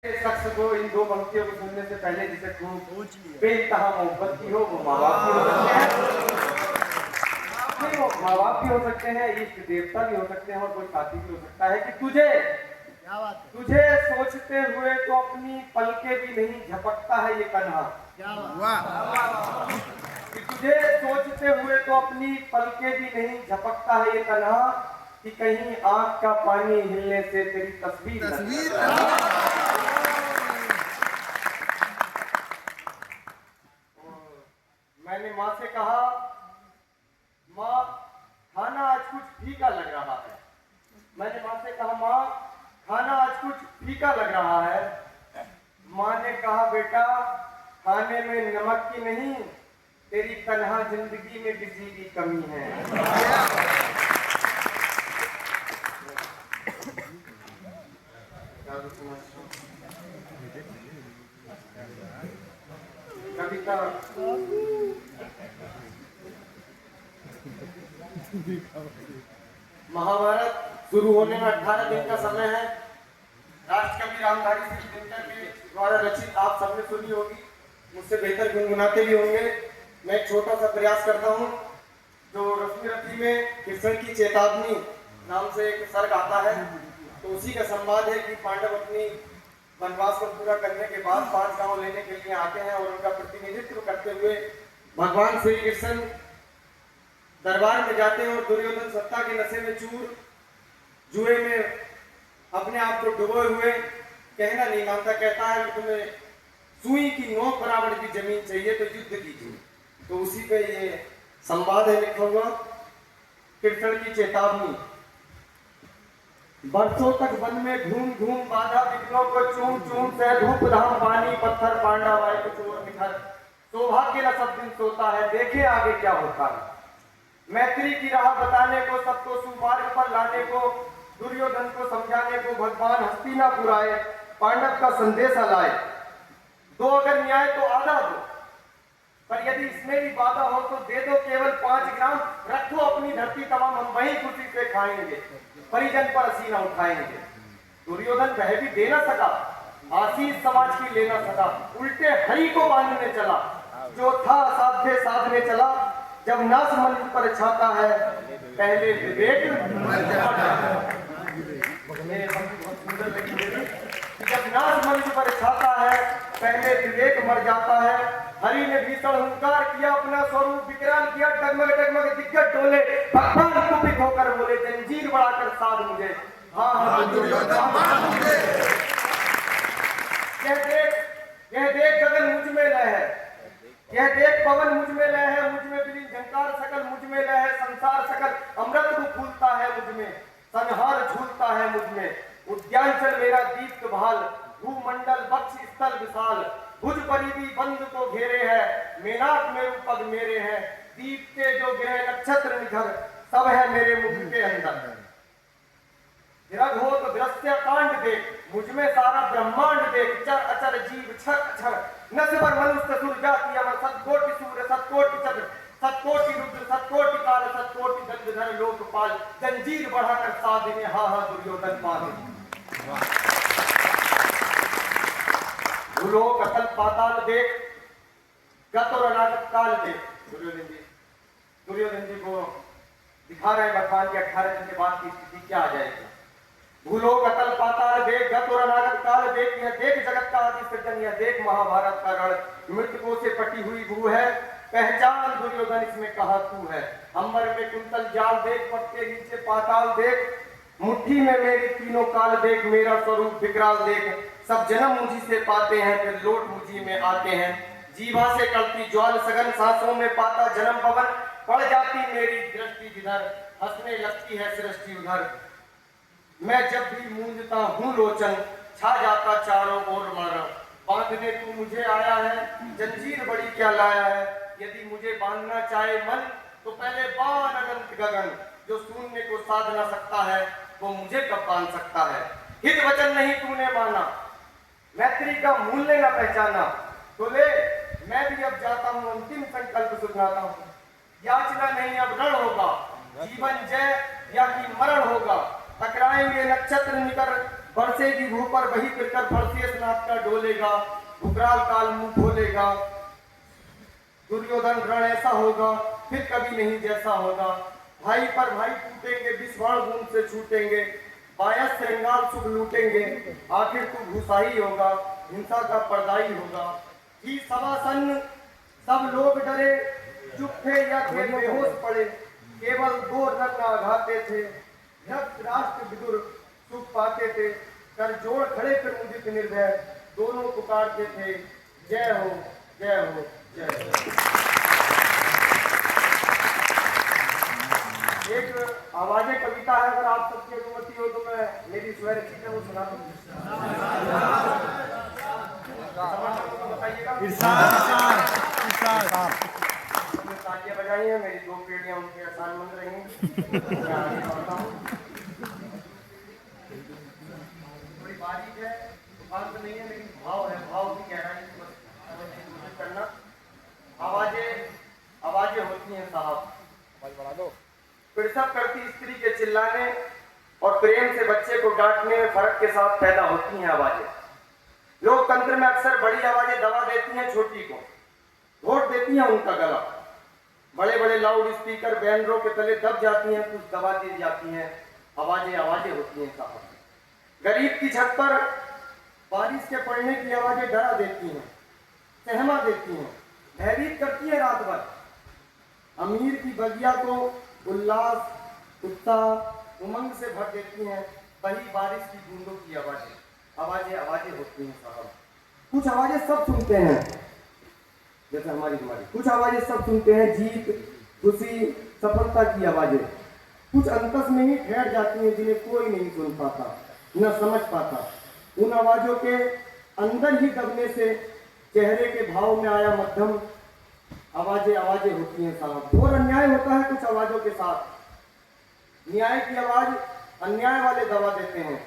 शख्स को इन दो पंक्तियों को सुनने से पहले जिसे खूब बेइंतहा मोहब्बत की हो वो माँ बाप भी हो सकते हैं, नहीं वो माँ बाप भी हो सकते हैं, इष्ट देवता भी हो सकते हैं और कोई साथी भी हो सकता है कि तुझे सोचते हुए तो अपनी पलके भी नहीं झपकता है ये कन्हा। कि तुझे सोचते हुए तो अपनी पलके भी नहीं झपकता है ये कन्हा कि कहीं आंख का पानी हिलने से तेरी तस्वीर मैंने माँ से कहा, माँ खाना आज कुछ फीका लग रहा है। मैंने माँ से कहा, माँ खाना आज कुछ फीका लग रहा है। माँ ने कहा, बेटा खाने में नमक की नहीं तेरी तन्हा जिंदगी में बिजली की कमी है। कविता महाभारत शुरू होने में 18 दिन का समय है। राष्ट्रकवि रामधारी सिंह दिनकर के द्वारा रचित आप सबने सुनी होगी, मुझसे बेहतर गुनगुनाते भी होंगे। मैं एक छोटा सा प्रयास करता हूँ। जो रश्मि रथी में कृष्ण की चेतावनी नाम से एक सर्ग आता है, तो उसी का संवाद है कि पांडव अपनी वनवास को पूरा करने के बाद 5 गांव लेने के लिए आते हैं और उनका प्रतिनिधित्व करते हुए भगवान श्री कृष्ण दरबार में जाते हैं और दुर्योधन सत्ता के नशे में चूर, जुए में अपने आप को डुबोए हुए कहना नहीं मानता, कहता है कि तुम्हें सुई की नोक बराबर की जमीन चाहिए तो युद्ध कीजिए। तो उसी पे ये संवाद है लिखा हुआ, कृष्ण की चेतावनी। बरसों तक वन में घूम घूम बाधा विघ्नों को चूम चूम से धूप धाम पानी पत्थर पांडा वाय को चोर निखर सौभाग्य न सब दिन सोता है देखे आगे क्या होता है। मैत्री की राह बताने को सबको सुमार्ग पर लाने को दुर्योधन को समझाने को भगवान हस्तिनापुर आए, पांडव का संदेशा लाए। दो अगर न्याय तो आधा दो, पर यदि इसमें भी बाधा हो तो दे दो केवल 5 ग्राम, रखो अपनी धरती तमाम हम वहीं खुशी से खाएंगे, परिजन पर असीना उठाएंगे। दुर्योधन वह भी दे न सका, आशीष समाज की ले न सका, उल्टे हरि को बांधने चला। जो था साध्य साधने चला, जब नाश मन पर छाता है पहले विवेक मर जाता है। जब नाश मंच पर छाता है पहले विवेक मर जाता है। हरि ने भीषण हुंकार किया, अपना स्वरूप विकराल किया, डगमग डगमग दिग्गज डोले, भगवान कुपित होकर बोले जंजीर बढ़ाकर साध मुझे। हाँ यह देख गगन मुझ में लय है, यह देख पवन मुझ में लय है, मुझ में विलीन झंकार सकल मुझ में लय है, संसार सकल अमृत को फूलता है मुझ में, संहार झूलता है मुझ में। उद्यानचल मेरा दीप्त भाल, भूमंडल बक्ष स्थल विशाल, भुज परिधि बंद को घेरे है, मेनाक मेरु पग मेरे हैं, दीप्ते जो ग्रह नक्षत्र निखर सब है मेरे मुख के अंदर। विरग हो तो दृश्य कांड देख, मुझ में सारा ब्रह्मांड देख, चर अचर जीव छर अक्षर नस्य पर मनुष्य सुर जाति अमर, सतकोटि सूर्य सतकोटि चंद्र सतकोटि रुद्र सतकोटि काल सतकोटि दंडधर लोकपाल, जंजीर बढ़ाकर साधने हा हा दुर्योधन पाले। भूलो कतल पाताल देख, गत और अनागत काल देख। दुर्योधन जी को दिखा रहे भगवान के 18 दिन के बाद की स्थिति क्या आ जाएगी। भूलो कतल पाताल देख, गत और अनागत काल देख, यह देख जगत का आदि सृजन, यह देख महाभारत का रण, मृतकों से पटी हुई भू है, पहचान दुर्योधन इसमें कहा तू है। अंबर में कुंतल जाल देख, पत्ते नीचे पाताल देख, मुट्ठी में मेरी तीनों काल देख, मेरा स्वरूप विकराल देख, सब जन्म मुझी से पाते हैं फिर लौट मुझी में आते हैं। जीवा से कलती ज्वाल सघन, सांसों में पाता जन्म पवन, पड़ जाती मेरी दृष्टि जिधर, हंसने लगती है सृष्टि उधर। मैं जब भी मूंझता हूँ लोचन, छा जाता चारों ओर मारा, बांधने तू मुझे आया है, जंजीर बड़ी क्या लाया है। यदि मुझे बांधना चाहे मन तो पहले बांध अनंत गगन, जो शून्य को साध ना सकता है वो मुझे कब बांध सकता है। हित वचन नहीं तूने माना, मैत्री का मूल्य न पहचाना, तो ले मैं भी अब जाता हूँ, अंतिम संकल्प सुनाता हूँ। याचना नहीं अब रण होगा, जीवन जय या कि मरण होगा। टकराएंगे नक्षत्र निकर, बरसेगी भू पर वही फिरकर बरसे स्नान मेघनाथ का डोलेगा, उग्राल काल मुंह खोलेगा, दुर्योधन रण ऐसा होगा फिर कभी नहीं जैसा होगा, भाई पर भाई टूटेंगे, विस्वाण बूंद से छूटेंगे, बायस श्रृंगार सुख लूटेंगे, आखिर तू भूसाही होगा, हिंसा का पर्दाई होगा। जी सवासन सब लोग डरे, चुप थे या थे बेहोश पड़े, केवल दो रत्न आघाते थे, रक्त राष्ट्र विदुर सुख पाते थे, कर जोड़ खड़े फिर मुदित निर्भय, दोनों पुकारते थे जय हो जय हो जय हो। एक आवाजें कविता है, अगर आप सबकी अनुमति हो तो मैं मेरी स्वर रचित है वो सुना दूं। बताइएगा। तालियां बजाई हैं, मेरी दो पीढ़ियां उनके आसान बन रही हैं। मैं आगे बढ़ता हूँ। थोड़ी बारीक है, तूफान तो नहीं है, लेकिन भाव है, भाव की गहराई को करना। आवाजें होती हैं साहब, बढ़ा दो। प्रसव करती स्त्री के चिल्लाने और प्रेम से बच्चे को डांटने में फर्क के साथ पैदा होती हैं आवाजें। लोकतंत्र में अक्सर बड़ी आवाजें दबा देती हैं छोटी को, वोट देती हैं उनका गला। बड़े बड़े लाउड स्पीकर बैनरों के तले दब जाती हैं, कुछ दबा दी जाती हैं। आवाजें होती हैं साहब। गरीब की छत पर बारिश के पड़ने की आवाजें डरा देती हैं, सहमा देती हैं, भयभीत करती है रात भर। अमीर की बगिया को उल्लास, उत्साह, उमंग से भर देती हैं वही बारिश की बूंदों की आवाजें होती हैं साहब। कुछ आवाजें सब सुनते हैं, जैसे हमारी कुछ आवाजें सब सुनते हैं, जीत, खुशी, सफलता की आवाजें। कुछ अंतस में ही ठहर जाती हैं जिन्हें कोई नहीं सुन पाता, न समझ पाता। उन आवाजों के अंदर ही दबने से चेहरे के भाव में आया मध्यम आवाजें होती हैं साहब। और अन्याय होता है कुछ आवाजों के साथ। न्याय की आवाज अन्याय वाले दबा देते हैं।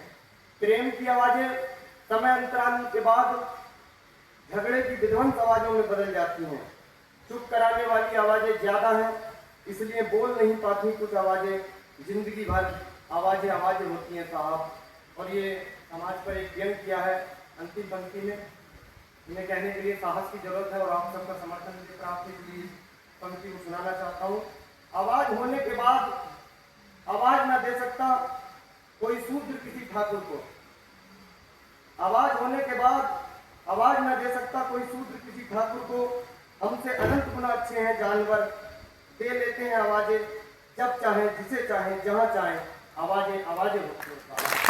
प्रेम की आवाजें समय अंतराल के बाद झगड़े की विध्वंस आवाजों में बदल जाती हैं। चुप कराने वाली आवाजें ज्यादा हैं, इसलिए बोल नहीं पाती कुछ आवाजें, जिंदगी भर आवाजें होती हैं साहब। और ये समाज पर एक व्यंग किया है अंतिम पंक्ति में। इन्हें कहने के लिए साहस की जरूरत है और आप सबका समर्थन मुझे प्राप्त है, इसलिए पंक्ति को सुनाना चाहता हूँ। आवाज होने के बाद आवाज न दे सकता कोई शूद्र किसी ठाकुर को। आवाज होने के बाद आवाज न दे सकता कोई शूद्र किसी ठाकुर को। हमसे अनंत गुना अच्छे हैं जानवर, दे लेते हैं आवाजें जब चाहे, जिसे चाहे, जहां चाहे। आवाजें होती हैं।